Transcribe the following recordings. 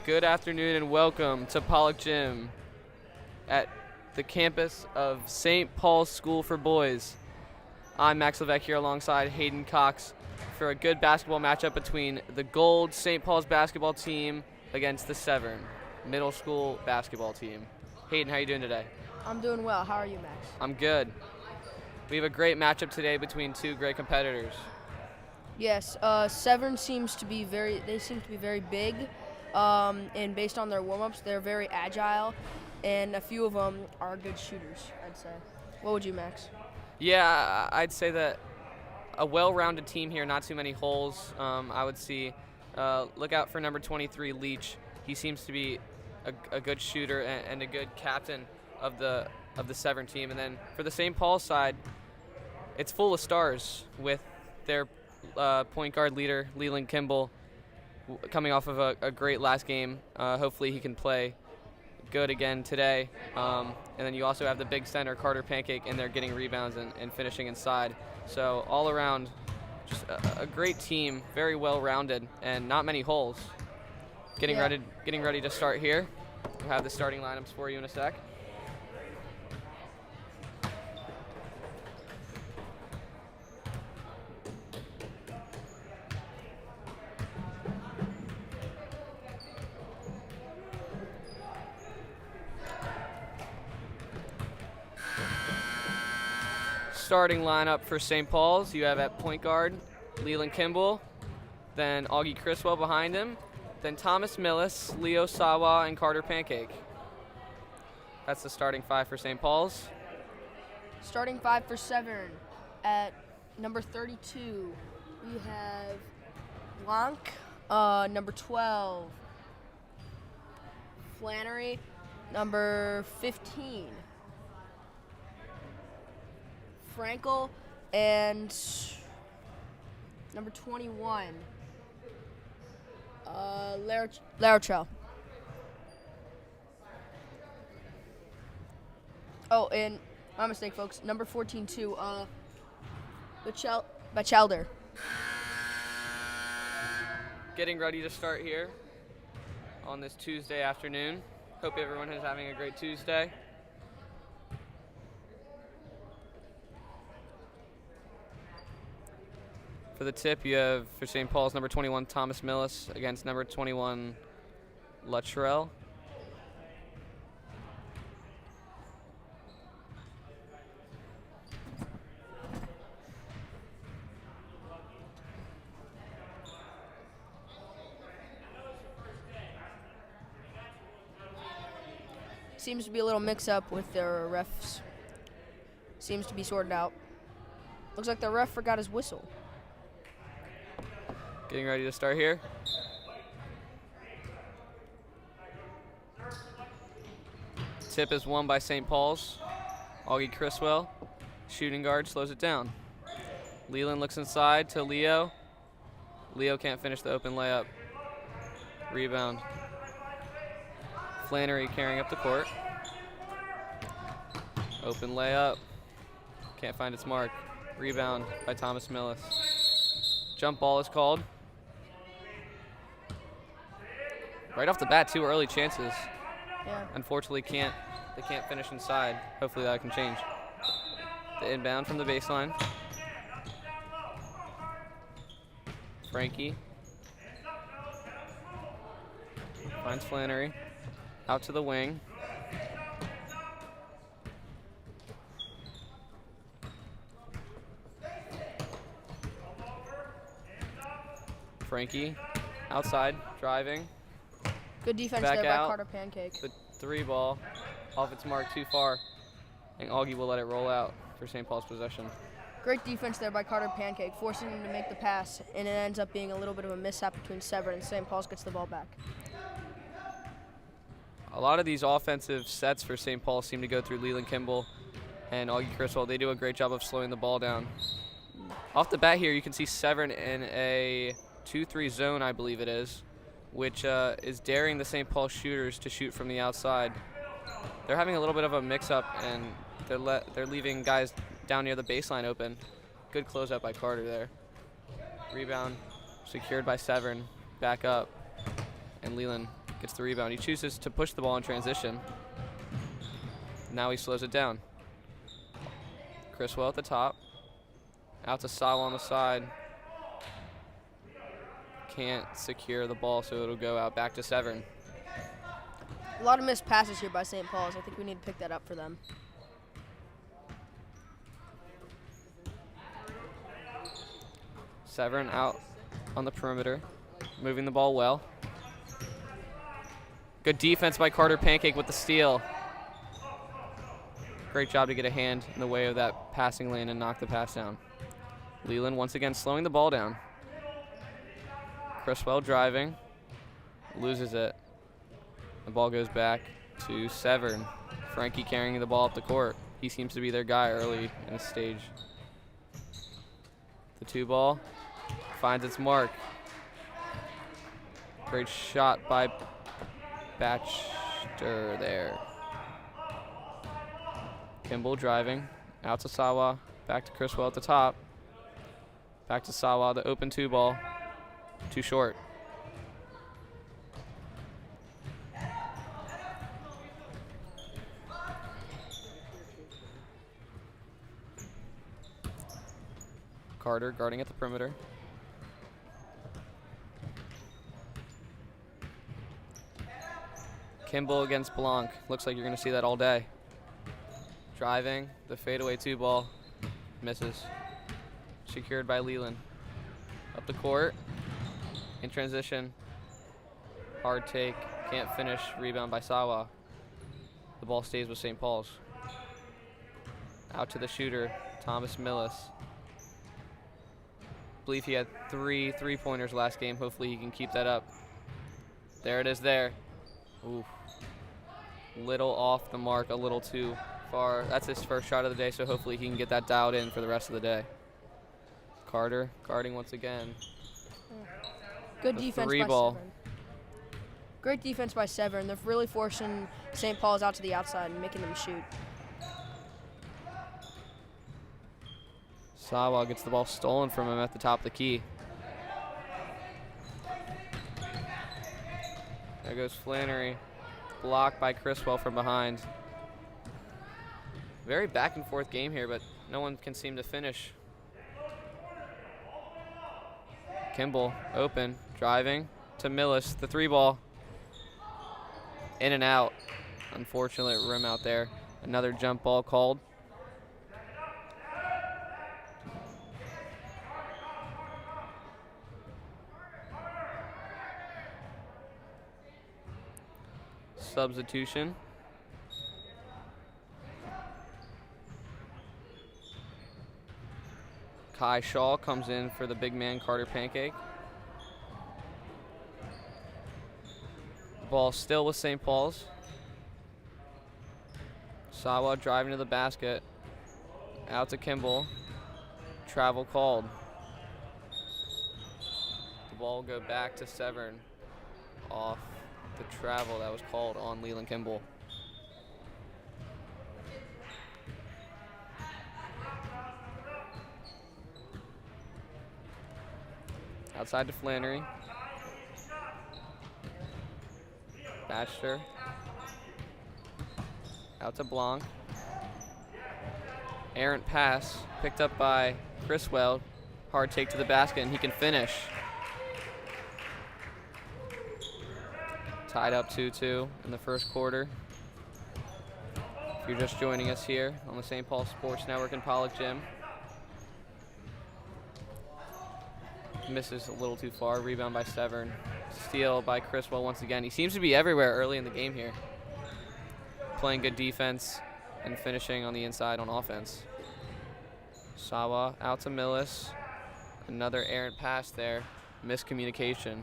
Good afternoon and welcome to Pollock Gym at the campus of St. Paul's School for Boys. I'm Max Levesque here alongside Hayden Cox for a good basketball matchup between the Gold St. Paul's basketball team against the Severn middle school basketball team. Hayden, how are you doing today? I'm doing well. How are you, Max? I'm good. We have a great matchup today between two great competitors. Yes, Severn seems to be very big, and based on their warm-ups, they're very agile, and a few of them are good shooters, I'd say. What would you, Max? Yeah, I'd say that a well-rounded team here, not too many holes. I would see, look out for number 23, Leach. He seems to be a good shooter and a good captain of the Severn team. And then for the St. Paul side, it's full of stars with their point guard leader, Leland Kimball, coming off of a great last game. Hopefully he can play good again today. And then you also have the big center, Carter Pancake, in there getting rebounds and finishing inside. So all around, just a great team, very well-rounded, and not many holes. Getting ready to start here. We'll have the starting lineups for you in a sec. Starting lineup for St. Paul's, you have at point guard Leland Kimball, then Augie Criswell behind him, then Thomas Millis, Leo Sawa, and Carter Pancake. That's the starting five for St. Paul's. Starting five for Severn. At number 32, we have Blanc. Number 12, Flannery. Number 15, Frankel, and number 21, Larochelle. Oh, and my mistake, folks. Number 14, too, Bachelder. Getting ready to start here on this Tuesday afternoon. Hope everyone is having a great Tuesday. For the tip, you have for St. Paul's number 21, Thomas Millis, against number 21, Luttrell. Seems to be a little mix-up with their refs. Seems to be sorted out. Looks like the ref forgot his whistle. Getting ready to start here. Tip is won by St. Paul's. Augie Criswell, shooting guard, slows it down. Leland looks inside to Leo. Leo can't finish the open layup. Rebound. Flannery carrying up the court. Open layup. Can't find its mark. Rebound by Thomas Millis. Jump ball is called. Right off the bat, 2 early chances. Yeah. Unfortunately, they can't finish inside. Hopefully that can change. The inbound from the baseline. Frankie finds Flannery. Out to the wing. Frankie outside, driving. Good defense Back there by out. Carter Pancake. The 3 ball off its mark too far. And Augie will let it roll out for St. Paul's possession. Great defense there by Carter Pancake, forcing him to make the pass, and it ends up being a little bit of a mishap between Severn, and St. Paul's gets the ball back. A lot of these offensive sets for St. Paul seem to go through Leland Kimball and Augie Criswell. They do a great job of slowing the ball down. Off the bat here, you can see Severn in a 2-3 zone, I believe it is, which is daring the St. Paul shooters to shoot from the outside. They're having a little bit of a mix-up, and they're leaving guys down near the baseline open. Good closeout by Carter there. Rebound secured by Severn. Back up, and Leland gets the rebound. He chooses to push the ball in transition. Now he slows it down. Criswell at the top. Out to Sawa on the side. Can't secure the ball, so it'll go out back to Severn. A lot of missed passes here by St. Paul's. I think we need to pick that up for them. Severn out on the perimeter, moving the ball well. Good defense by Carter Pancake with the steal. Great job to get a hand in the way of that passing lane and knock the pass down. Leland once again slowing the ball down. Criswell driving, loses it. The ball goes back to Severn. Frankie carrying the ball up the court. He seems to be their guy early in the stage. The 2 ball finds its mark. Great shot by Batchter there. Kimball driving, out to Sawa, back to Criswell at the top. Back to Sawa, the open 2 ball, too short. Carter guarding at the perimeter. Kimball against Blanc. Looks like you're going to see that all day. Driving, the fadeaway 2 ball, misses. Secured by Leland. Up the court, in transition. Hard take, can't finish, rebound by Sawa. The ball stays with St. Paul's. Out to the shooter, Thomas Millis. I believe he had 3 3-pointers last game. Hopefully he can keep that up. There it is there. Ooh. Little off the mark, a little too far. That's his first shot of the day, so hopefully he can get that dialed in for the rest of the day. Carter guarding once again. Good defense by Severn. Great defense by Severn. They're really forcing St. Paul's out to the outside and making them shoot. Sawa gets the ball stolen from him at the top of the key. There goes Flannery. Blocked by Criswell from behind. Very back and forth game here, but no one can seem to finish. Kimball open, driving to Millis, the 3 ball. In and out. Unfortunate rim out there. Another jump ball called. Substitution. Kai Shaw comes in for the big man Carter Pancake. Ball still with St. Paul's. Sawa driving to the basket. Out to Kimball. Travel called. The ball will go back to Severn off the travel that was called on Leland Kimball. Outside to Flannery. Baxter. Out to Blanc. Errant pass picked up by Criswell. Hard take to the basket, and he can finish. Tied up 2-2 in the first quarter. If you're just joining us here on the St. Paul Sports Network in Pollock Gym. Misses a little too far. Rebound by Severn. Steal by Criswell once again. He seems to be everywhere early in the game here. Playing good defense and finishing on the inside on offense. Sawa out to Millis. Another errant pass there. Miscommunication.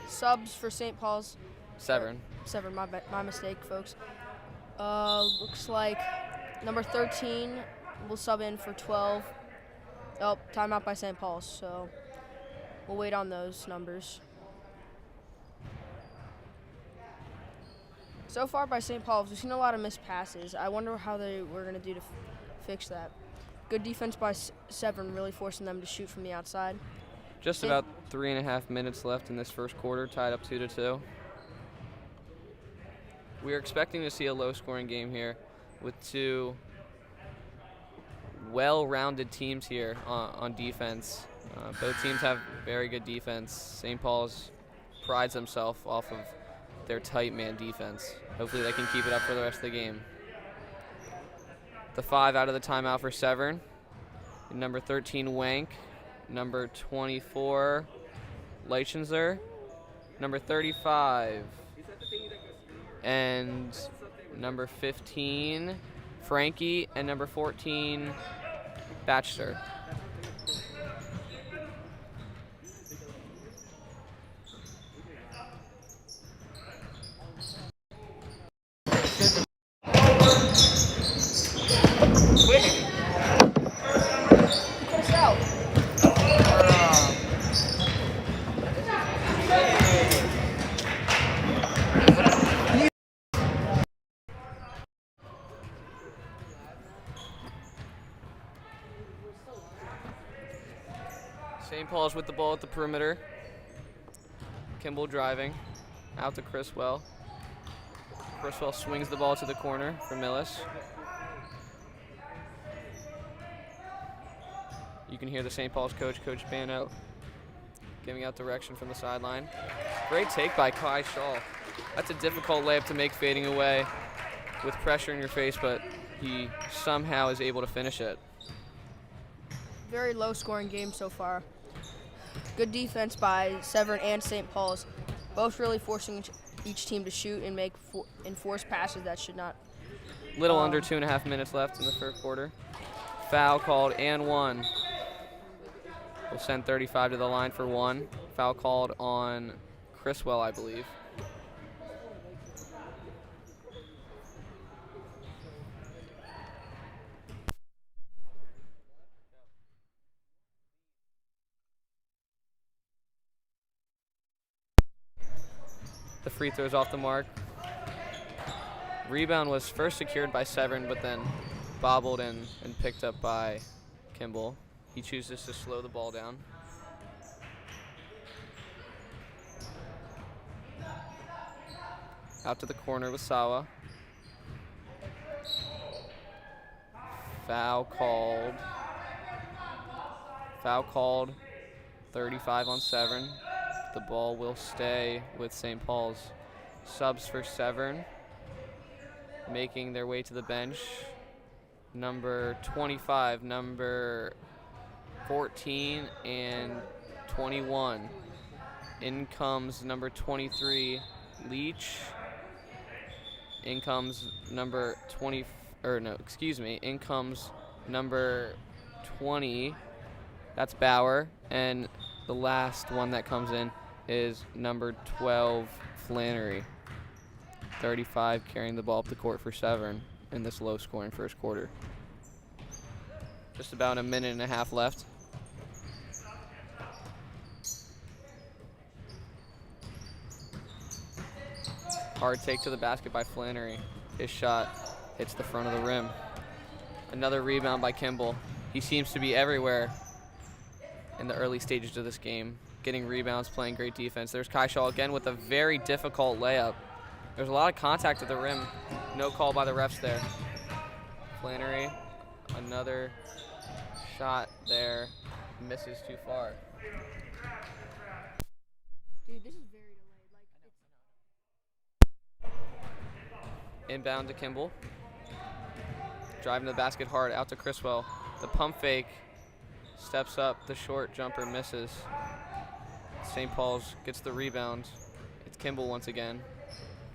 Subs for St. Paul's. Severn. Severn, my mistake, folks. Looks like number 13 will sub in for 12. Oh, timeout by St. Paul's, so we'll wait on those numbers. So far by St. Paul's, we've seen a lot of missed passes. I wonder how they were going to do to fix that. Good defense by Severn, really forcing them to shoot from the outside. Just about 3.5 minutes left in this first quarter, tied up 2-2. We are expecting to see a low-scoring game here with two well-rounded teams here on defense. Both teams have very good defense. St. Paul's prides themselves off of their tight man defense. Hopefully they can keep it up for the rest of the game. The 5 out of the timeout for Severn. Number 13, Wank. Number 24, Leichenzer. Number 35. And number 15, Frankie. And number 14, Baxter. St. Paul's with the ball at the perimeter. Kimball driving. Out to Criswell. Criswell swings the ball to the corner for Millis. You can hear the St. Paul's coach, Coach Bano, giving out direction from the sideline. Great take by Kai Shaw. That's a difficult layup to make fading away with pressure in your face, but he somehow is able to finish it. Very low-scoring game so far. Good defense by Severn and St. Paul's, both really forcing each team to shoot and make enforced passes that should not. Little under 2.5 minutes left in the first quarter. Foul called and one. We'll send 35 to the line for one. Foul called on Criswell, I believe. The free throw's off the mark. Rebound was first secured by Severn, but then bobbled and picked up by Kimball. He chooses to slow the ball down. Out to the corner with Sawa. Foul called. Foul called. 35 on Severn. The ball will stay with St. Paul's. Subs for Severn, making their way to the bench. Number 25, number 14, and 21. In comes number 23, Leach. In comes number 20, in comes number 20, that's Bauer. And the last one that comes in is number 12, Flannery. 35 carrying the ball up the court for Severn in this low-scoring first quarter. Just about a minute and a half left. Hard take to the basket by Flannery. His shot hits the front of the rim. Another rebound by Kimball. He seems to be everywhere in the early stages of this game, getting rebounds, playing great defense. There's Kai Shaw again with a very difficult layup. There's a lot of contact at the rim. No call by the refs there. Flannery, another shot there, misses too far. Dude, this is very delayed. Inbound to Kimball. Driving the basket hard, out to Criswell. The pump fake, steps up, the short jumper misses. St. Paul's gets the rebound. It's Kimball once again.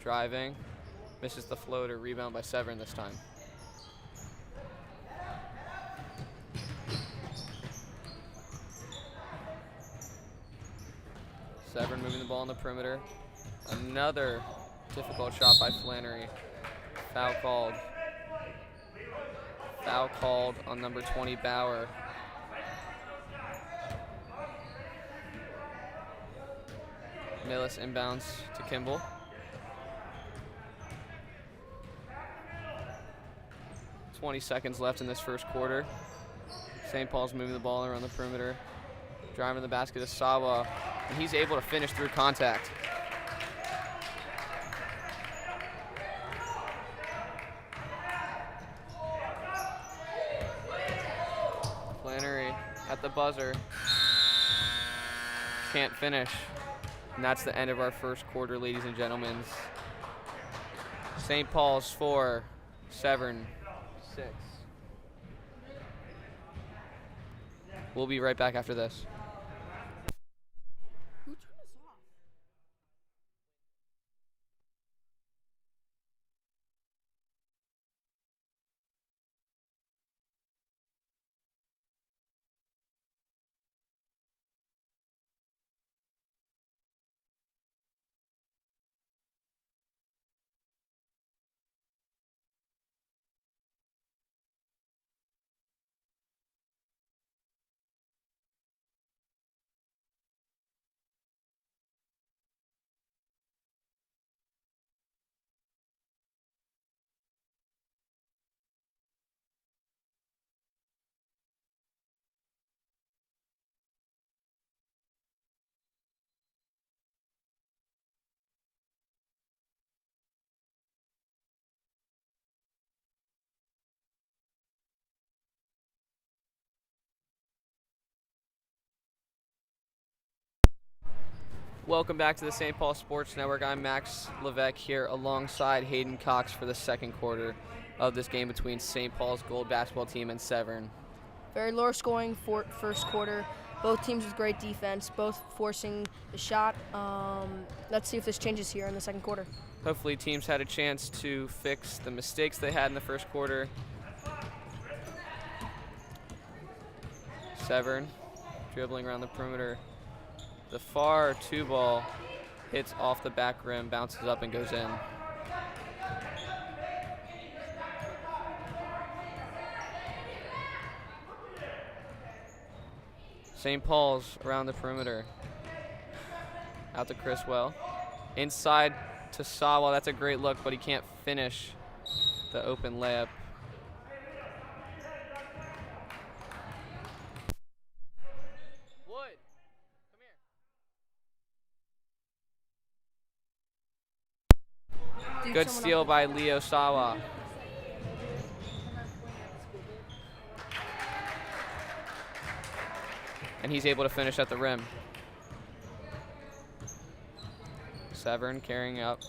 Driving, misses the floater, rebound by Severn this time. Severn moving the ball on the perimeter. Another difficult shot by Flannery. Foul called. Foul called on number 20, Bauer. Millis inbounds to Kimball. .20 seconds left in this first quarter. St. Paul's moving the ball around the perimeter. Driving the basket to Sawa, and he's able to finish through contact. Flannery at the buzzer. Can't finish. And that's the end of our first quarter, ladies and gentlemen. St. Paul's 4, Severn 6. We'll be right back after this. Who turned this off? Welcome back to the St. Paul Sports Network. I'm Max Levesque here alongside Hayden Cox for the second quarter of this game between St. Paul's Gold basketball team and Severn. Very low scoring first quarter. Both teams with great defense, both forcing the shot. Let's see if this changes here in the second quarter. Hopefully teams had a chance to fix the mistakes they had in the first quarter. Severn dribbling around the perimeter. The far 2 ball hits off the back rim, bounces up and goes in. St. Paul's around the perimeter. Out to Criswell. Inside to Sawa. That's a great look, but he can't finish the open layup. Wood, come here. Dude, Good steal by Leo Sawa. And he's able to finish at the rim. Severn carrying up.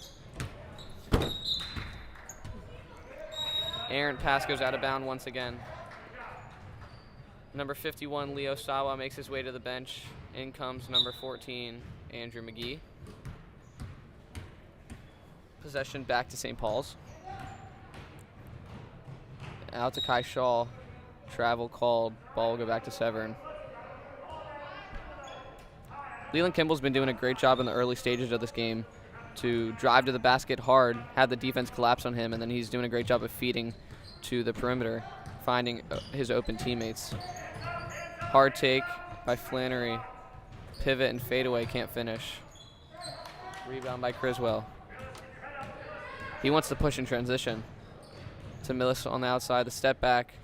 Errant pass goes out of bounds once again. Number 51, Leo Sawa, makes his way to the bench. In comes number 14, Andrew McGee. Possession back to St. Paul's. Out to Kai Shaw. Travel called. Ball will go back to Severn. Leland Kimball's been doing a great job in the early stages of this game to drive to the basket hard, have the defense collapse on him, and then he's doing a great job of feeding to the perimeter, finding his open teammates. Hard take by Flannery. Pivot and fadeaway, can't finish. Rebound by Criswell. He wants to push in transition. To Millis on the outside, the step back.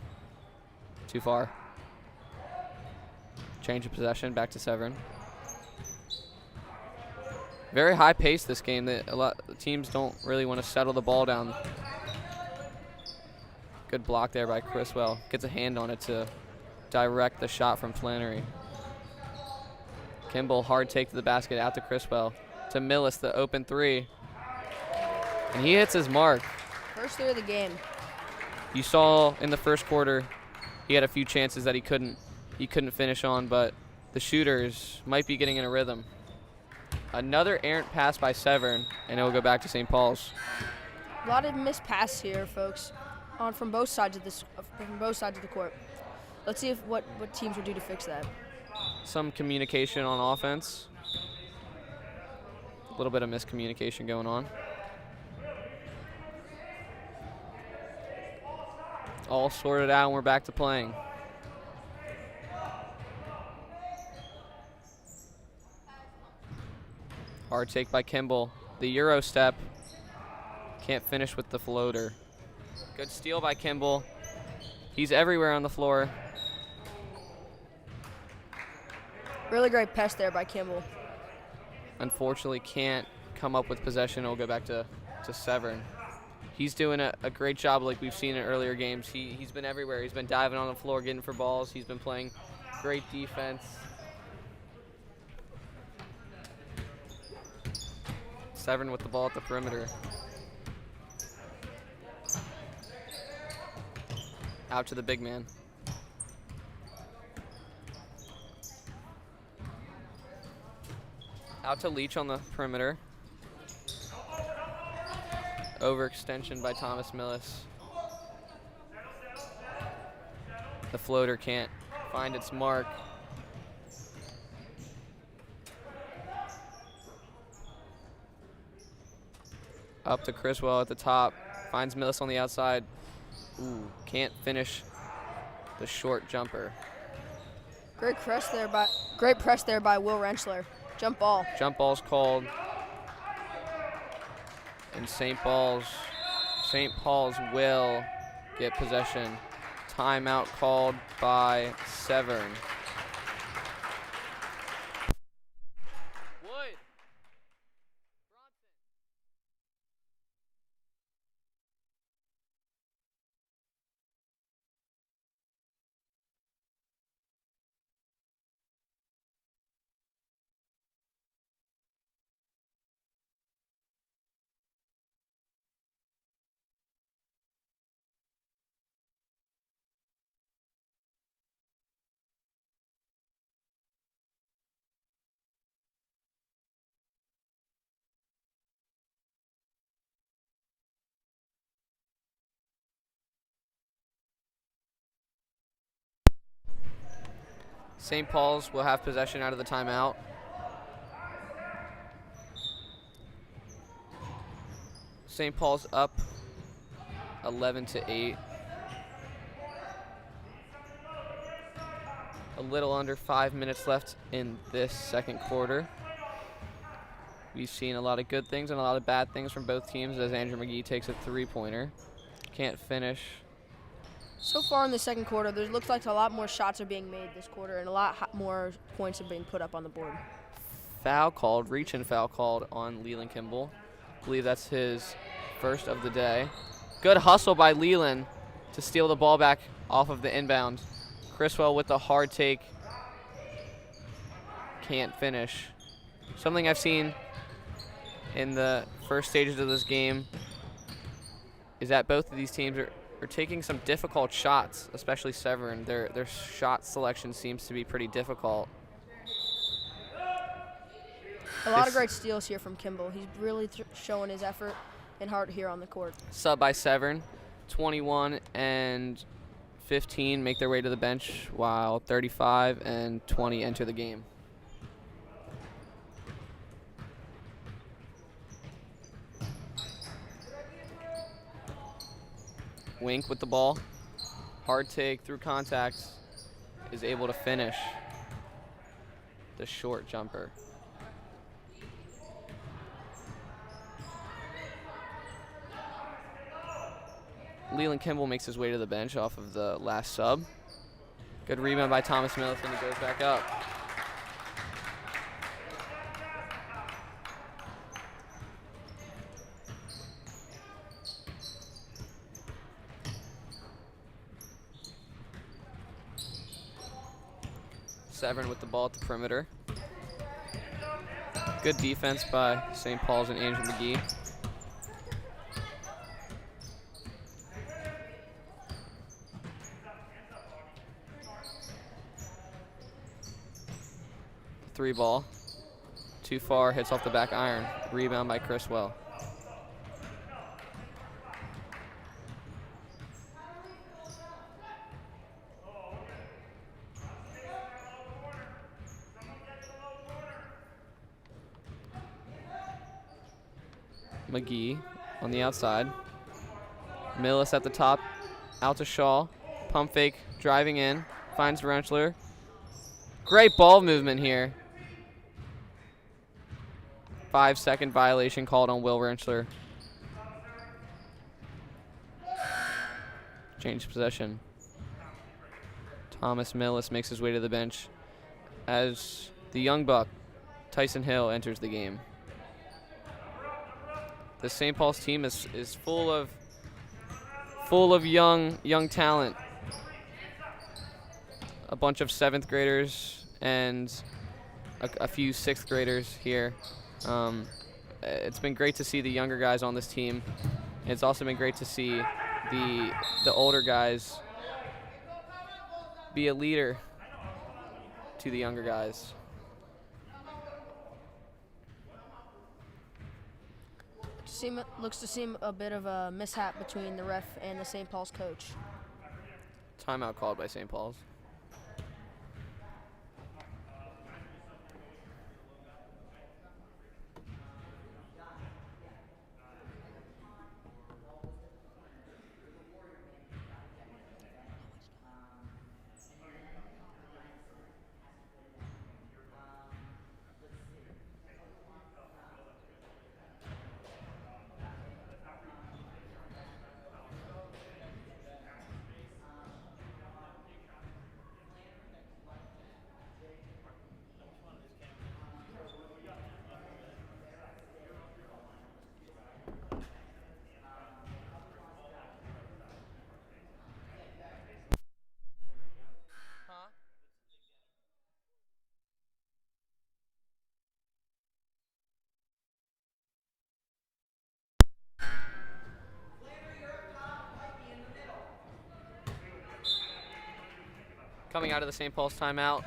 Too far. Change of possession, back to Severn. Very high pace this game. A lot of teams don't really want to settle the ball down. Good block there by Criswell. Gets a hand on it to direct the shot from Flannery. Kimball, hard take to the basket, out to Criswell. To Millis, the open three. And he hits his mark. First three of the game. You saw in the first quarter, he had a few chances that he couldn't finish on, but the shooters might be getting in a rhythm. Another errant pass by Severn, and it will go back to St. Paul's. A lot of missed passes here, folks, from both sides of the court. Let's see what teams will do to fix that. Some communication on offense. A little bit of miscommunication going on. All sorted out, and we're back to playing. Hard take by Kimball. The Euro step. Can't finish with the floater. Good steal by Kimball. He's everywhere on the floor. Really great pass there by Kimball. Unfortunately, can't come up with possession. It'll go back to Severn. He's doing a great job like we've seen in earlier games. He's been everywhere. He's been diving on the floor, getting for balls. He's been playing great defense. Severn with the ball at the perimeter. Out to the big man. Out to Leach on the perimeter. Overextension by Thomas Millis. The floater can't find its mark. Up to Criswell at the top. Finds Millis on the outside. Ooh, can't finish the short jumper. Great press there by Will Rentschler. Jump ball. Jump ball's called. And St. Paul's will get possession. Timeout called by Severn. Wood. St. Paul's will have possession out of the timeout. St. Paul's up 11-8. A little under 5 minutes left in this second quarter. We've seen a lot of good things and a lot of bad things from both teams as Andrew McGee takes a three-pointer. Can't finish. So far in the second quarter, there looks like a lot more shots are being made this quarter and a lot more points are being put up on the board. Foul called, reach-in foul called on Leland Kimball. I believe that's his first of the day. Good hustle by Leland to steal the ball back off of the inbound. Criswell with the hard take. Can't finish. Something I've seen in the first stages of this game is that both of these teams are taking some difficult shots, especially Severn. Their shot selection seems to be pretty difficult. A lot of great steals here from Kimball. He's really showing his effort and heart here on the court. Sub by Severn. 21 and 15 make their way to the bench, while 35 and 20 enter the game. Wink with the ball. Hard take through contact. Is able to finish the short jumper. Leland Kimball makes his way to the bench off of the last sub. Good rebound by Thomas Millis, and he goes back up. Severn with the ball at the perimeter. Good defense by St. Paul's and Andrew McGee. Three ball. Too far, hits off the back iron. Rebound by Chris Well. McGee on the outside. Millis at the top, out to Shaw. Pump fake, driving in, finds Rentschler. Great ball movement here. 5-second violation called on Will Rentschler. Change possession. Thomas Millis makes his way to the bench as the young buck, Tyson Hill, enters the game. The St. Paul's team is full of young talent. A bunch of 7th graders and a few 6th graders here. It's been great to see the younger guys on this team. It's also been great to see the older guys be a leader to the younger guys. Looks to seem a bit of a mishap between the ref and the St. Paul's coach. Timeout called by St. Paul's. Coming out of the St. Paul's timeout,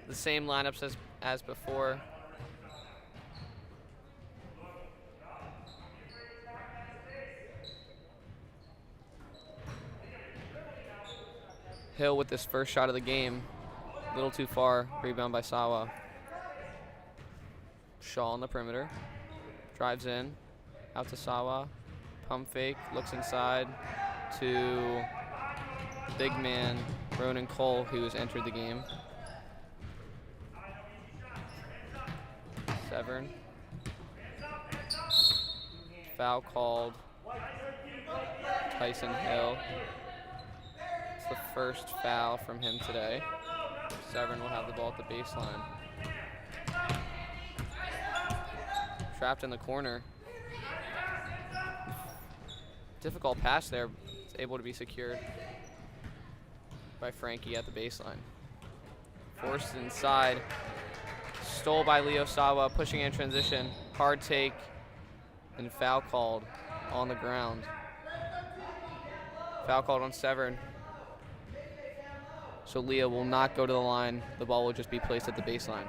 the same lineups as before. Hill with this first shot of the game, a little too far, rebound by Sawa. Shaw on the perimeter, drives in, out to Sawa, pump fake, looks inside to big man Ronan Cole, who has entered the game. Severn. Foul called. Tyson Hill. It's the first foul from him today. Severn will have the ball at the baseline. Trapped in the corner. Difficult pass there. It's able to be secured by Frankie at the baseline. Forced inside. Stole by Leo Sawa, pushing in transition. Hard take and foul called on the ground. Foul called on Severn. So Leo will not go to the line. The ball will just be placed at the baseline.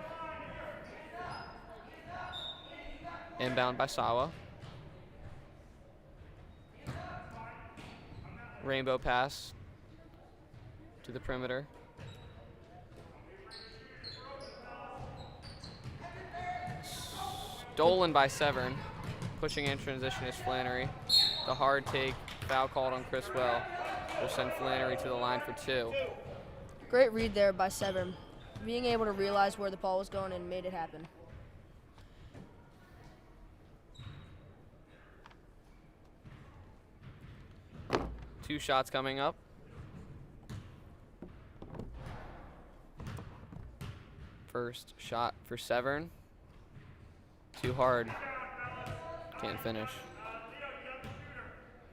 Inbound by Sawa. Rainbow pass to the perimeter. Stolen by Severn. Pushing in transition is Flannery. The hard take Foul called on Criswell. Will send Flannery to the line for 2. Great read there by Severn, being able to realize where the ball was going and made it happen. Two shots coming up. First shot for Severn. Too hard. Can't finish.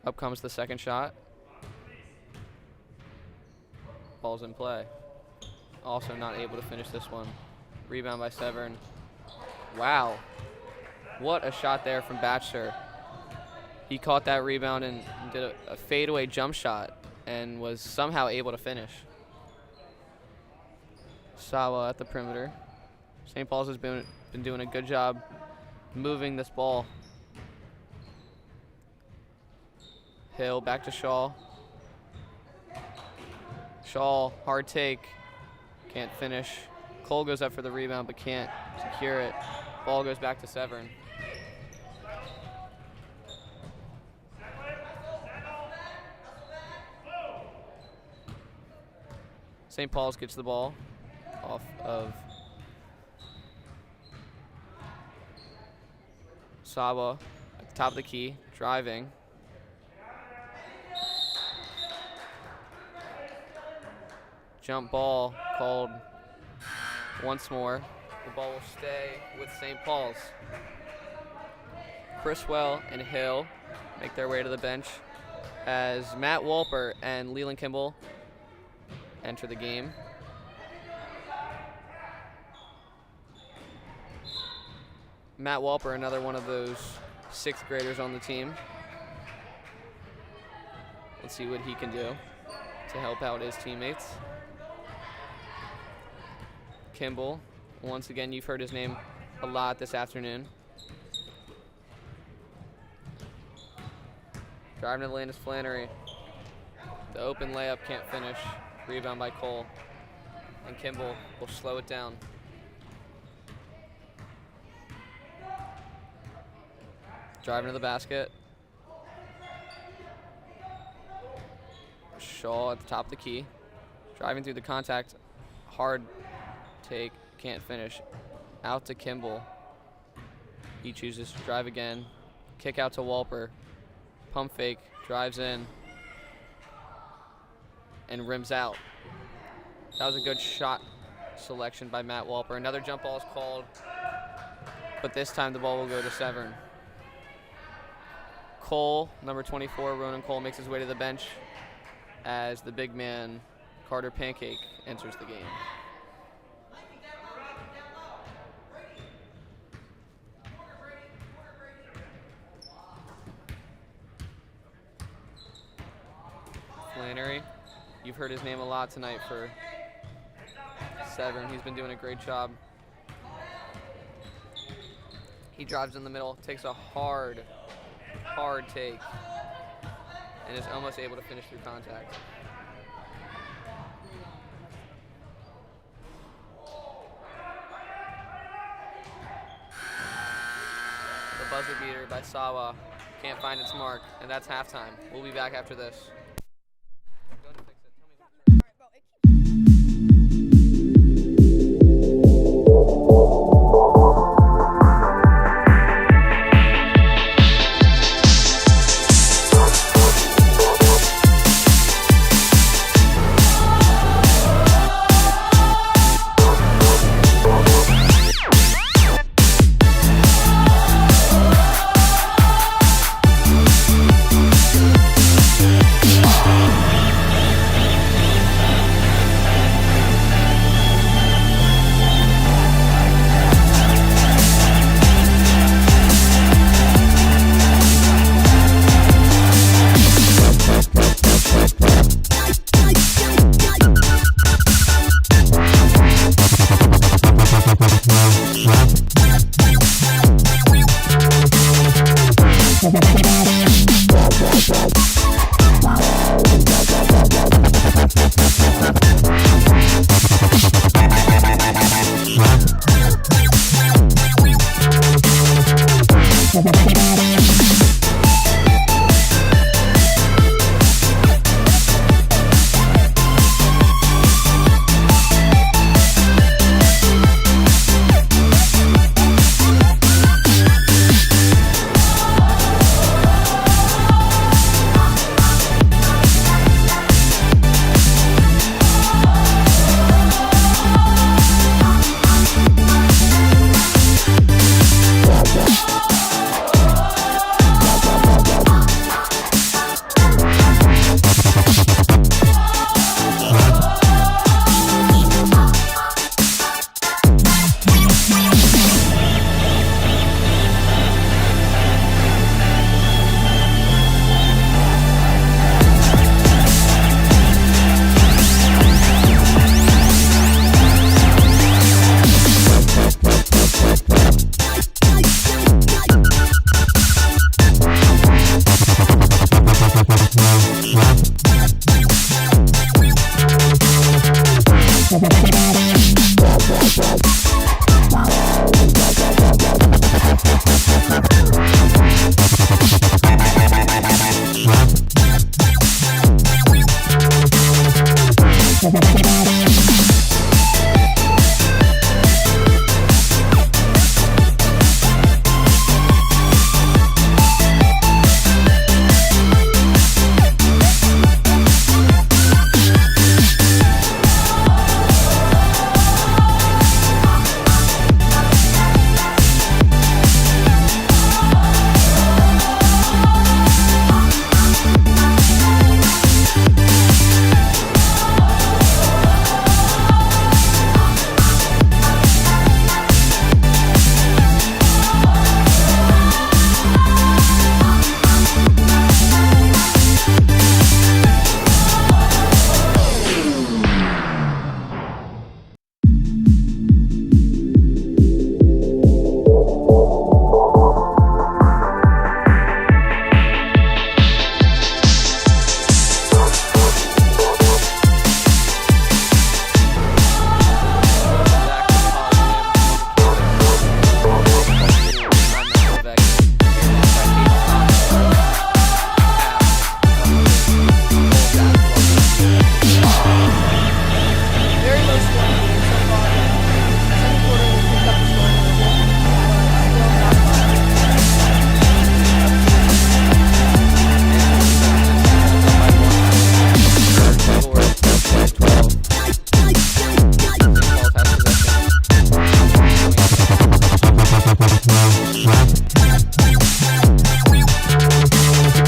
Up comes the second shot. Ball's in play. Also not able to finish this one. Rebound by Severn. Wow. What a shot there from Batcher. He caught that rebound and did a fadeaway jump shot and was somehow able to finish. Sawa at the perimeter. St. Paul's has been doing a good job moving this ball. Hill back to Shaw. Shaw, hard take. Can't finish. Cole goes up for the rebound but can't secure it. Ball goes back to Severn. St. Paul's gets the ball off of Sawa at the top of the key, driving. Jump ball called once more. The ball will stay with St. Paul's. Criswell and Hill make their way to the bench as Matt Walper and Leland Kimball enter the game. Matt Walper, another one of those 6th graders on the team. Let's see what he can do to help out his teammates. Kimball, once again, you've heard his name a lot this afternoon. Driving to the lane is Flannery. The open layup can't finish. Rebound by Cole. And Kimball will slow it down. Driving to the basket. Shaw at the top of the key. Driving through the contact. Hard take. Can't finish. Out to Kimball. He chooses to drive again. Kick out to Walper. Pump fake. Drives in. And rims out. That was a good shot selection by Matt Walper. Another jump ball is called. But this time the ball will go to Severn. Cole, number 24, Ronan Cole, makes his way to the bench as the big man, Carter Pancake, enters the game. Flannery, you've heard his name a lot tonight for Severn. He's been doing a great job. He drives in the middle, takes a hard take, and is almost able to finish through contact. The buzzer beater by Sawa can't find its mark, and that's halftime. We'll be back after this.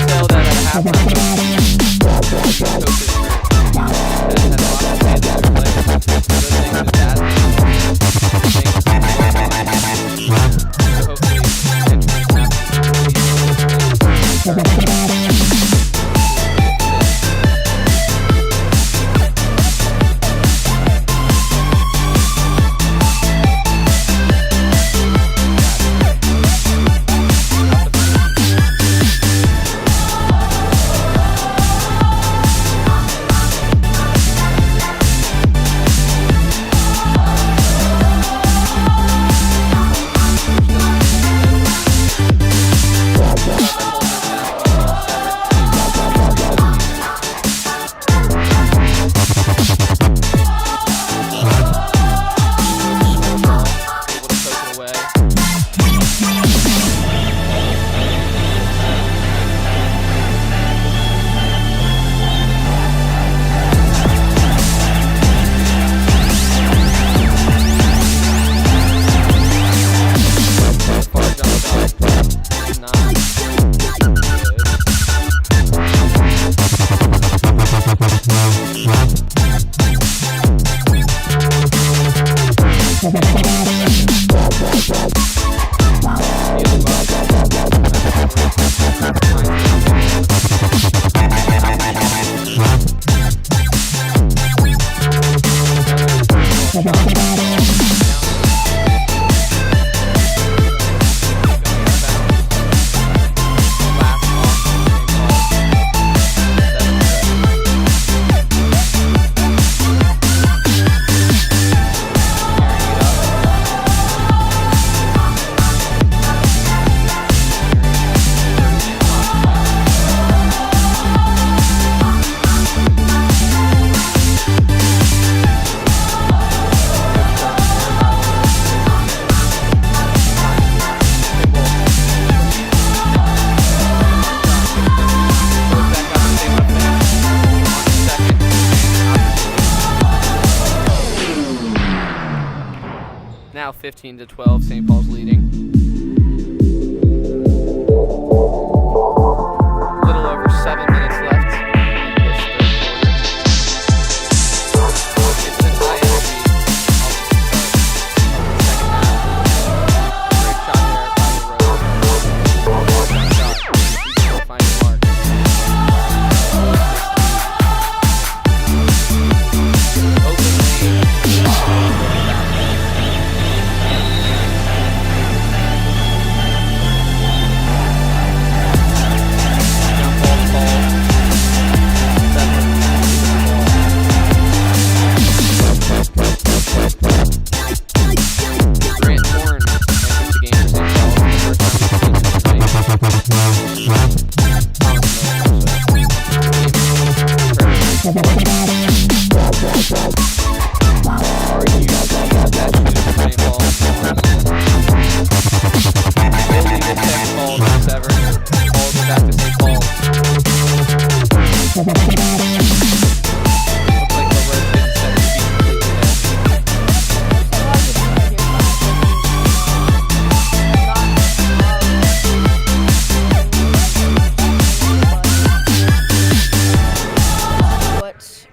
Tell that at halftime, coaches had a lot to say to their players. Good things and bad things. So hopefully, now 15-12, St. Paul's leading. A little over 7 minutes left in this third quarter. It's been high energy of the second half. Great shot there by the road. Shot. He's going to find his mark. Open lead.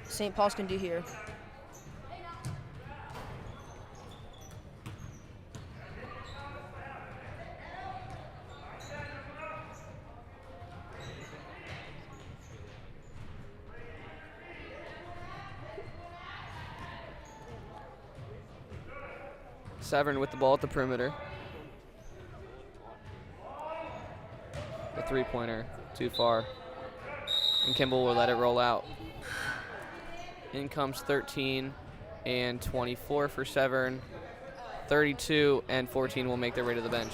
St. Paul's can do here. Severn with the ball at the perimeter. The three-pointer too far. And Kimball will let it roll out. In comes 13 and 24 for Severn. 32 and 14 will make their way to the bench.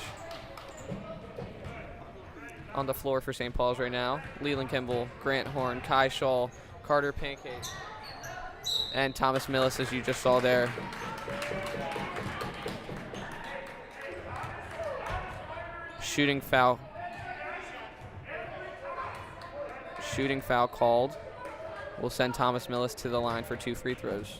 On the floor for St. Paul's right now, Leland Kimball, Grant Horn, Kai Shaw, Carter Pancake, and Thomas Millis, as you just saw there. Shooting foul. Shooting foul called. Will send Thomas Millis to the line for 2 free throws.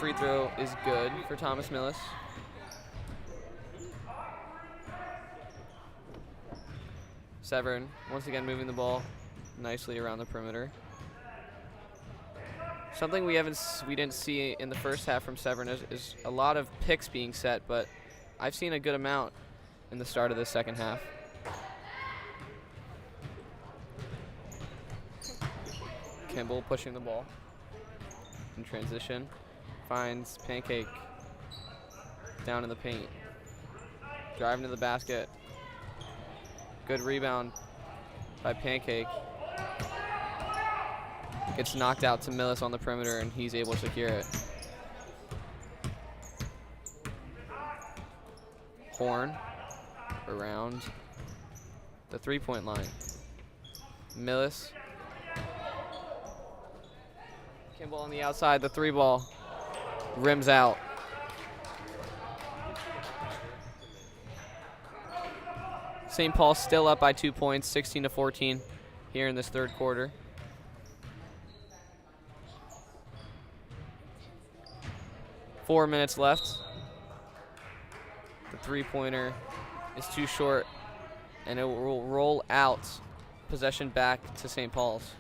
free throw is good for Thomas Millis. Severn once again moving the ball nicely around the perimeter. Something we didn't see in the first half from Severn is a lot of picks being set, but I've seen a good amount in the start of the second half. Kimball pushing the ball in transition, finds Pancake down in the paint, driving to the basket. Good rebound by Pancake. Gets knocked out to Millis on the perimeter, and he's able to secure it. Horn around the three-point line. Millis. Kimball on the outside, the three ball rims out. St. Paul still up by 2 points, 16-14 here in this third quarter. Four minutes left. The three-pointer is too short, and it will roll out. Possession back to St. Paul's.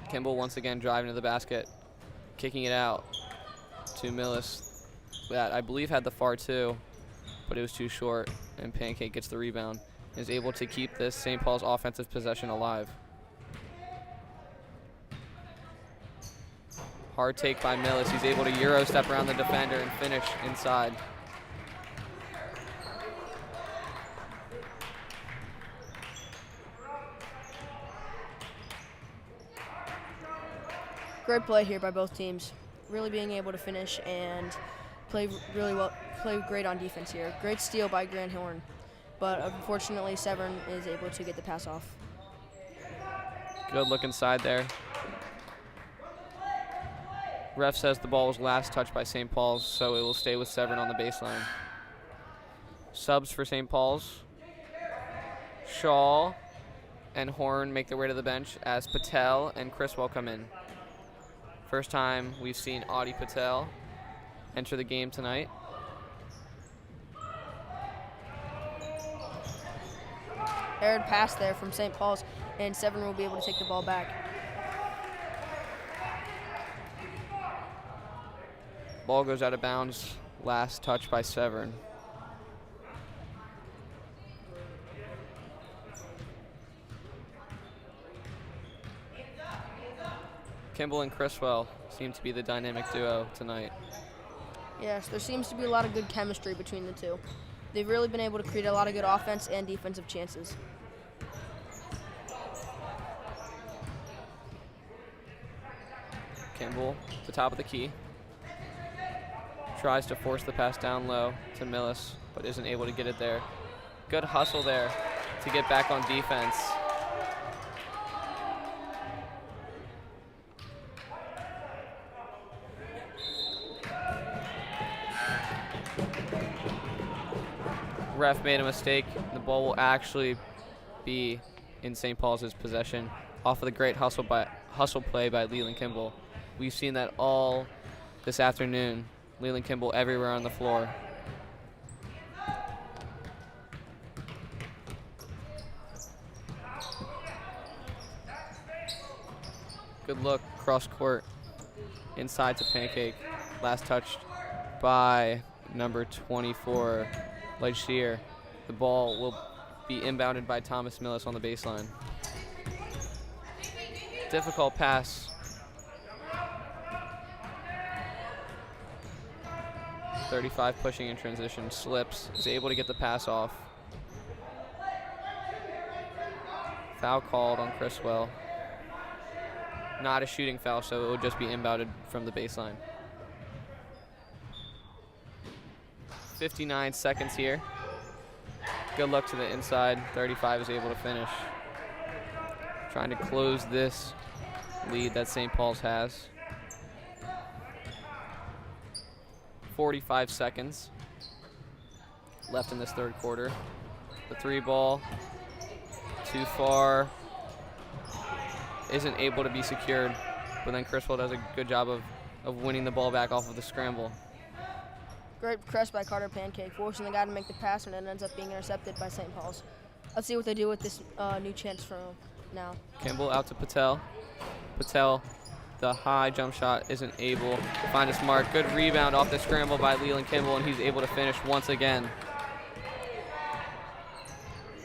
Kimball once again driving to the basket, kicking it out to Millis. That I believe had the far two, but it was too short, and Pancake gets the rebound and is able to keep this St. Paul's offensive possession alive. Hard take by Millis. He's able to Euro step around the defender and finish inside. Great play here by both teams. Really being able to finish and play really well, play great on defense here. Great steal by Grand Horn, but unfortunately Severn is able to get the pass off. Good look inside there. Ref says the ball was last touched by St. Paul's, so it will stay with Severn on the baseline. Subs for St. Paul's. Shaw and Horn make their way to the bench as Patel and Criswell come in. First time we've seen Audi Patel enter the game tonight. Aired pass there from St. Paul's, and Severn will be able to take the ball back. Ball goes out of bounds. Last touch by Severn. Kimball and Criswell seem to be the dynamic duo tonight. Yes, there seems to be a lot of good chemistry between the two. They've really been able to create a lot of good offense and defensive chances. Kimball, the top of the key. Tries to force the pass down low to Millis, but isn't able to get it there. Good hustle there to get back on defense. Ref made a mistake. The ball will actually be in St. Paul's possession off of the great hustle play by Leland Kimball. We've seen that all this afternoon. Leland Kimball everywhere on the floor. Good look, cross court, inside to Pancake. Last touched by number 24, Legshear. The ball will be inbounded by Thomas Millis on the baseline. Difficult pass. .35 pushing in transition, slips, is able to get the pass off. Foul called on Criswell. Not a shooting foul, so it will just be inbounded from the baseline. 59 seconds here. Good luck to the inside. 35 is able to finish. Trying to close this lead that St. Paul's has. 45 seconds left in this third quarter. The three ball, too far. isn't able to be secured, but then Criswell does a good job of winning the ball back off of the scramble. Great press by Carter Pancake, forcing the guy to make the pass, and it ends up being intercepted by St. Paul's. Let's see what they do with this new chance for now. Kimball out to Patel. Patel, the high jump shot, isn't able to find his mark. Good rebound off the scramble by Leland Kimball, and he's able to finish once again.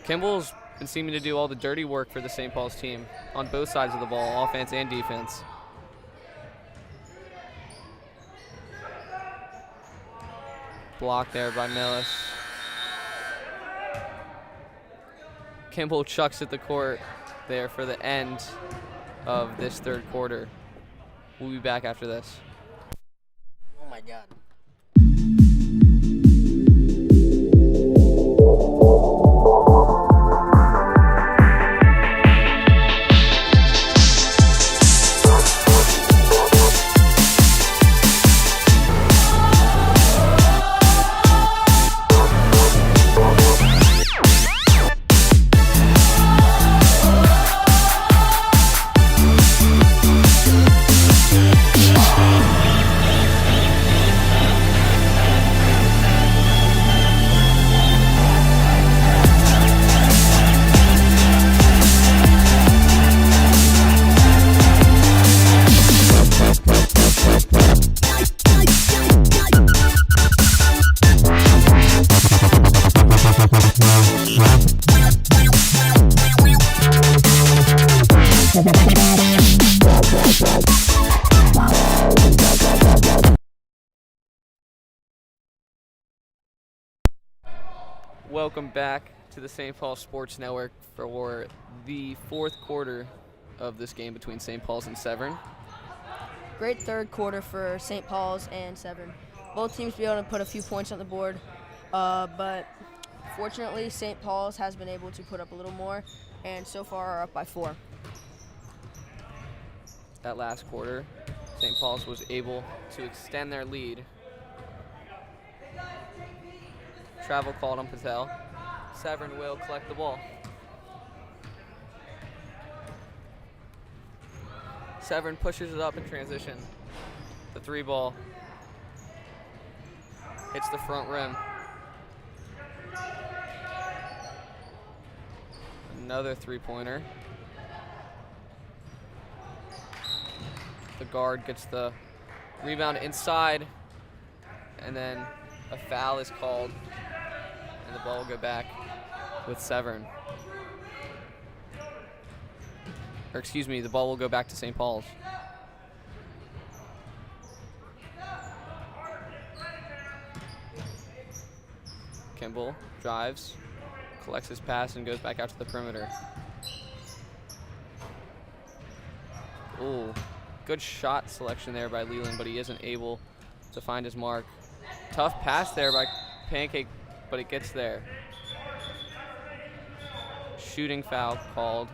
Kimball's been seeming to do all the dirty work for the St. Paul's team on both sides of the ball, offense and defense. Blocked there by Millis. Kimball chucks at the court there for the end of this third quarter. We'll be back after this. Oh my God. Welcome back to the St. Paul Sports Network for the fourth quarter of this game between St. Paul's and Severn. Great third quarter for St. Paul's and Severn. Both teams be able to put a few points on the board, but fortunately St. Paul's has been able to put up a little more, and so far are up by 4. That last quarter, St. Paul's was able to extend their lead. Travel called on Patel. Severn will collect the ball. Severn pushes it up in transition. The 3 ball hits the front rim. Another 3-pointer. The guard gets the rebound inside, and then a foul is called, and the ball will go back with Severn. Or excuse me, the ball will go back to St. Paul's. Kimball drives, collects his pass, and goes back out to the perimeter. Ooh, good shot selection there by Leland, but he isn't able to find his mark. Tough pass there by Pancake, but it gets there. Shooting foul called.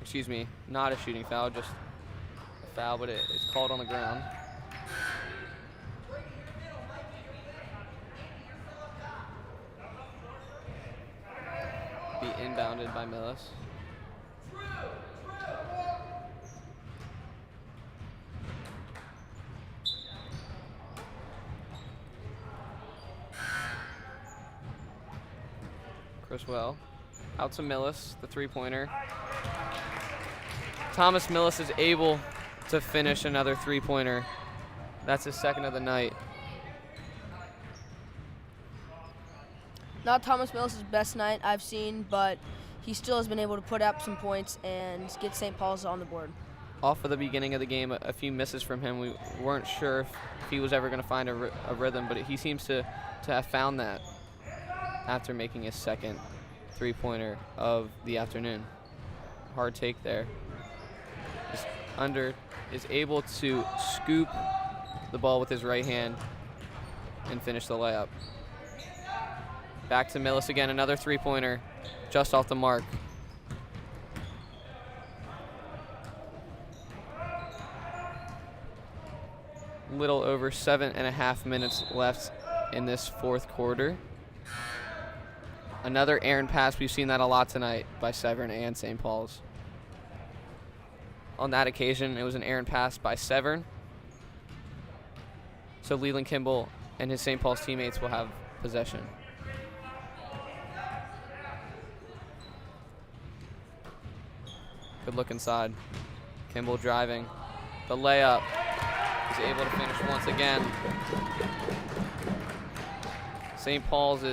Excuse me, not a shooting foul, just a foul, but it's called on the ground. Be inbounded by Millis. Criswell out to Millis, the 3-pointer. Thomas Millis is able to finish another 3-pointer. That's his second of the night. Not Thomas Millis' best night I've seen, but he still has been able to put up some points and get St. Paul's on the board. Off of the beginning of the game, a few misses from him. We weren't sure if he was ever going to find a rhythm, but he seems to have found that after making his second 3-pointer of the afternoon. Hard take there. Is able to scoop the ball with his right hand and finish the layup. Back to Millis again, another 3-pointer, just off the mark. Little over 7.5 minutes left in this fourth quarter. Another errant pass. We've seen that a lot tonight by Severn and St. Paul's. On that occasion, it was an errant pass by Severn. So Leland Kimball and his St. Paul's teammates will have possession. Good look inside. Kimball driving. The layup. He's able to finish once again. St. Paul's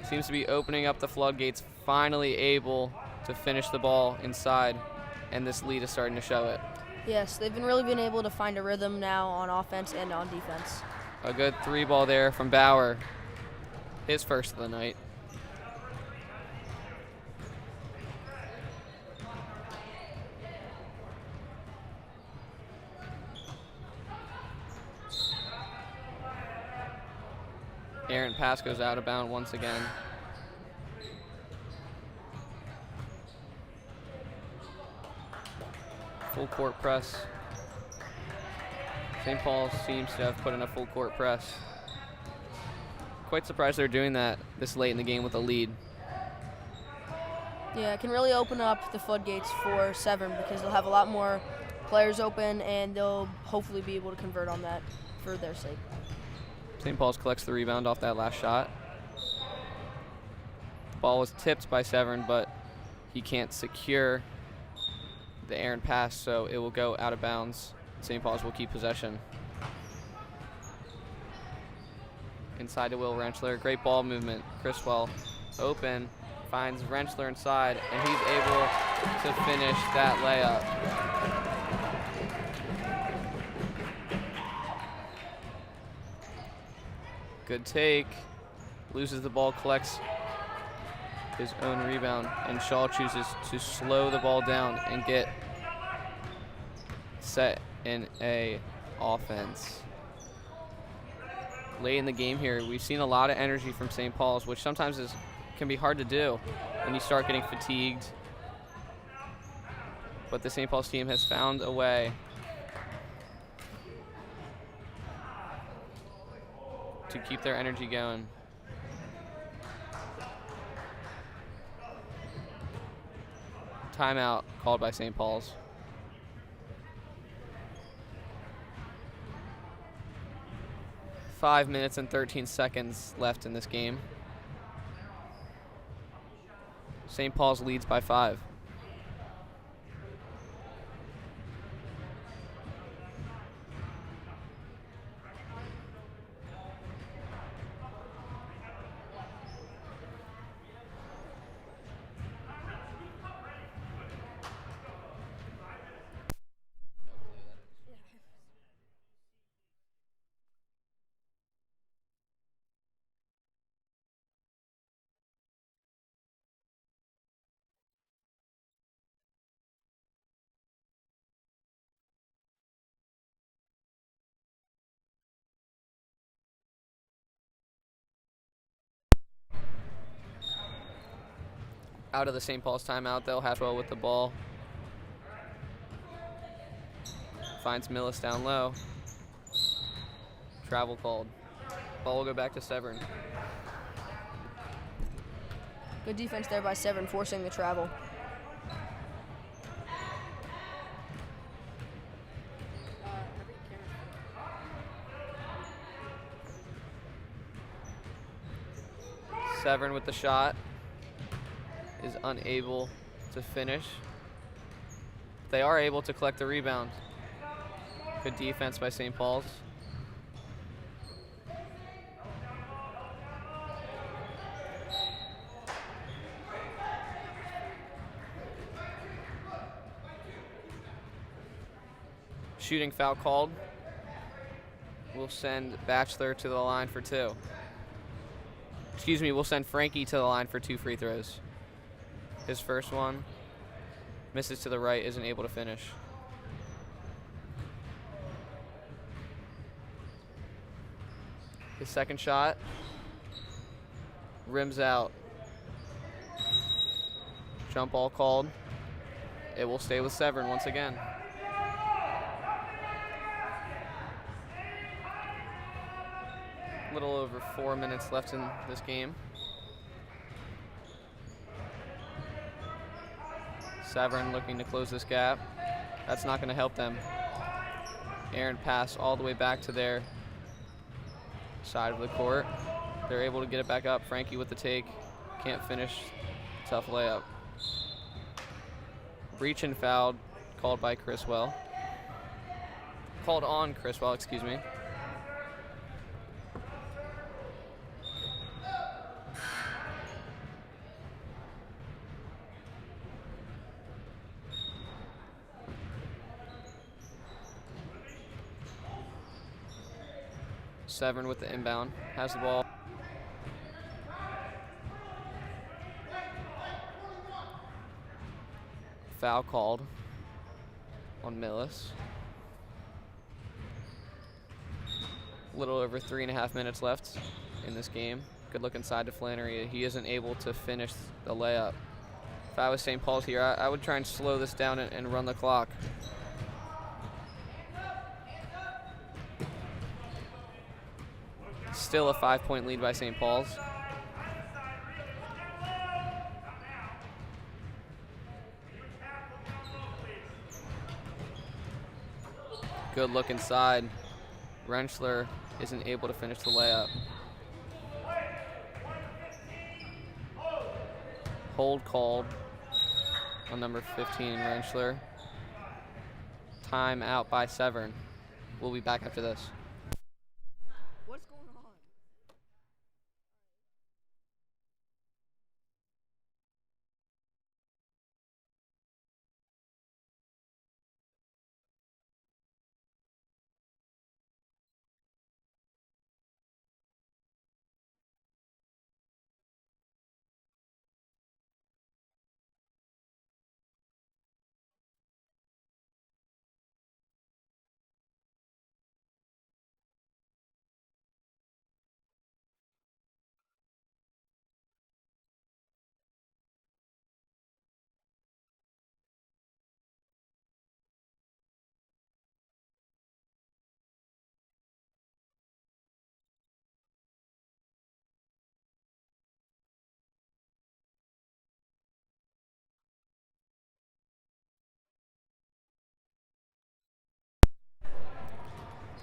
seems to be opening up the floodgates, finally able to finish the ball inside, and this lead is starting to show it. Yes, they've really been able to find a rhythm now on offense and on defense. A good 3-ball there from Bauer, his first of the night. Errant pass goes out of bounds once again. Full court press. St. Paul seems to have put in a full court press. Quite surprised they're doing that this late in the game with a lead. Yeah, it can really open up the floodgates for Severn because they'll have a lot more players open and they'll hopefully be able to convert on that for their sake. St. Paul's collects the rebound off that last shot. The ball was tipped by Severn, but he can't secure the errant pass, so it will go out of bounds. St. Paul's will keep possession. Inside to Will Rentschler. Great ball movement. Criswell open, finds Rentschler inside, and he's able to finish that layup. Good take. Loses the ball, collects his own rebound, and Shaw chooses to slow the ball down and get set in a offense. Late in the game here, we've seen a lot of energy from St. Paul's, which sometimes can be hard to do when you start getting fatigued. But the St. Paul's team has found a way to keep their energy going. Timeout called by St. Paul's. Five minutes and 13 seconds left in this game. St. Paul's leads by 5. Out of the St. Paul's timeout, they'll have well with the ball. Finds Millis down low. Travel called. Ball will go back to Severn. Good defense there by Severn, forcing the travel. Severn with the shot is unable to finish. They are able to collect the rebound. Good defense by St. Paul's. Shooting foul called. We'll send Batchelor to the line for 2. Excuse me, we'll send Frankie to the line for 2 free throws. His first one misses to the right, isn't able to finish. His second shot rims out. Jump ball called. It will stay with Severn once again. A little over 4 minutes left in this game. Severn looking to close this gap. That's not going to help them. Errant pass all the way back to their side of the court. They're able to get it back up. Frankie with the take. Can't finish. Tough layup. Reach and fouled. Called by Criswell. Called on Criswell, excuse me. Severn with the inbound. Has the ball. Foul called on Millis. A little over 3.5 minutes left in this game. Good look inside to Flannery. He isn't able to finish the layup. If I was St. Paul's here, I would try and slow this down and run the clock. Still a 5-point lead by St. Paul's. Good look inside. Rentschler isn't able to finish the layup. Hold called on number 15, Rentschler. Time out by Severn. We'll be back after this. What's going on?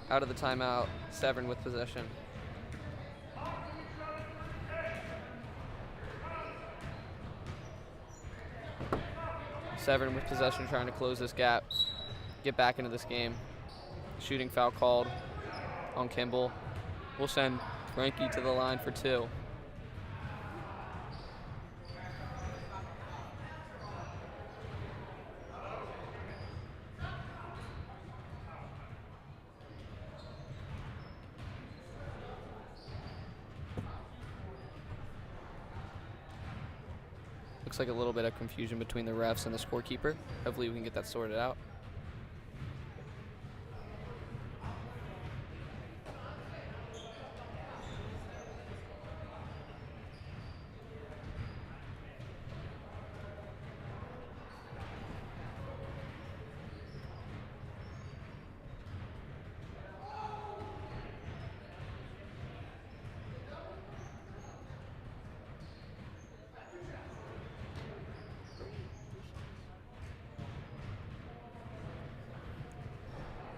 Out of the timeout, Severn with possession. Severn with possession, trying to close this gap, get back into this game. Shooting foul called on Kimball. We'll send Frankie to the line for 2. Looks like a little bit of confusion between the refs and the scorekeeper. Hopefully we can get that sorted out.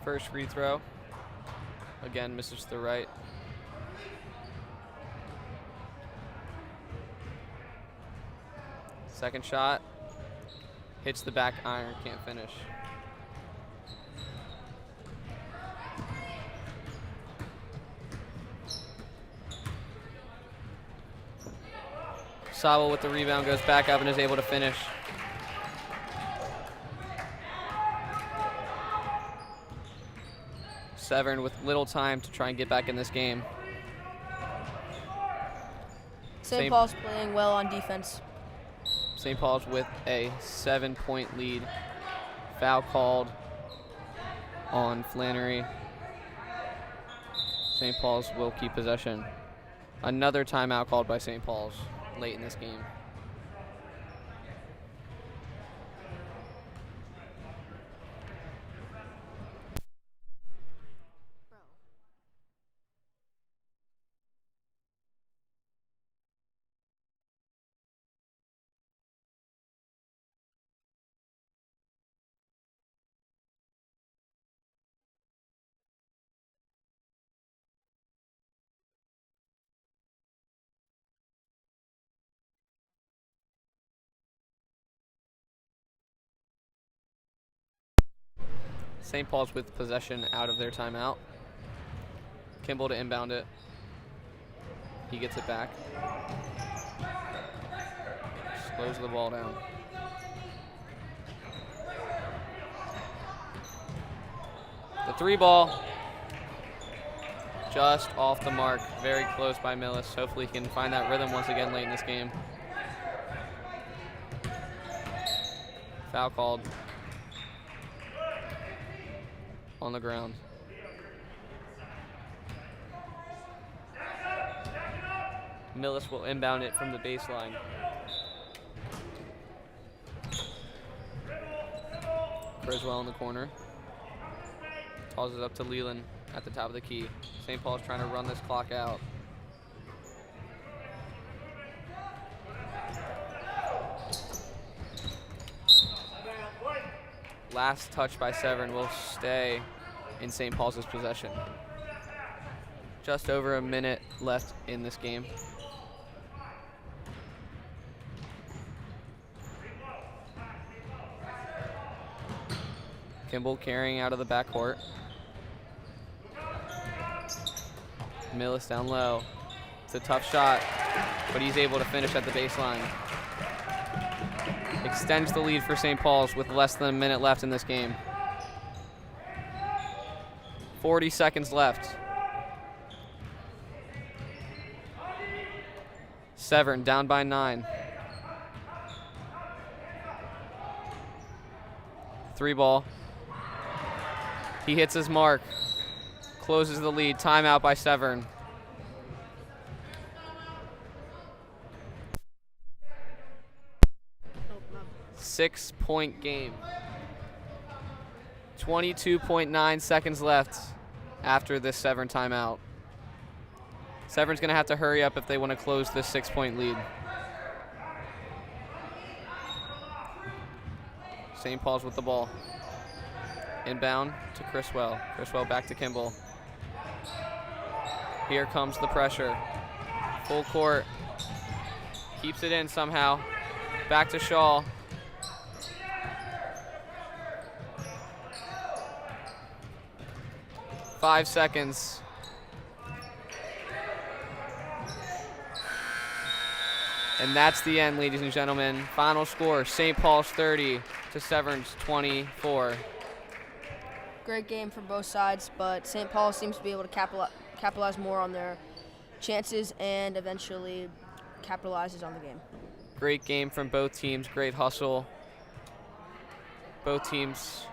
First free throw. Again, misses to the right. Second shot. Hits the back iron, can't finish. Sabo with the rebound, goes back up and is able to finish. Severn with little time to try and get back in this game. St. Paul's playing well on defense. St. Paul's with a 7-point lead. Foul called on Flannery. St. Paul's will keep possession. Another timeout called by St. Paul's late in this game. St. Paul's with possession out of their timeout. Kimball to inbound it. He gets it back. Slows the ball down. The 3 ball. Just off the mark. Very close by Millis. Hopefully he can find that rhythm once again late in this game. Foul called. On the ground. Millis will inbound it from the baseline. Criswell in the corner. Tosses it up to Leland at the top of the key. St. Paul's trying to run this clock out. Last touch by Severn will stay in St. Paul's possession. Just over a minute left in this game. Kimball carrying out of the backcourt. Millis down low. It's a tough shot, but he's able to finish at the baseline. Extends the lead for St. Paul's with less than a minute left in this game. 40 seconds left. Severn down by 9. 3 ball. He hits his mark. Closes the lead. Timeout by Severn. Six-point game. 22.9 seconds left after this Severn timeout. Severn's going to have to hurry up if they want to close this 6-point lead. St. Paul's with the ball. Inbound to Criswell. Criswell back to Kimball. Here comes the pressure. Full court. Keeps it in somehow. Back to Shaw. Five seconds. And that's the end, ladies and gentlemen. Final score, St. Paul's 30 to Severn's 24. Great game for both sides, but St. Paul seems to be able to capitalize more on their chances and eventually capitalizes on the game. Great game from both teams, great hustle. Both teams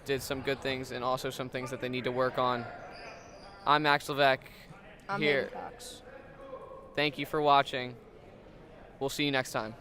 did some good things and also some things that they need to work on. I'm Max Levesque I'm here. Cox. Thank you for watching. We'll see you next time.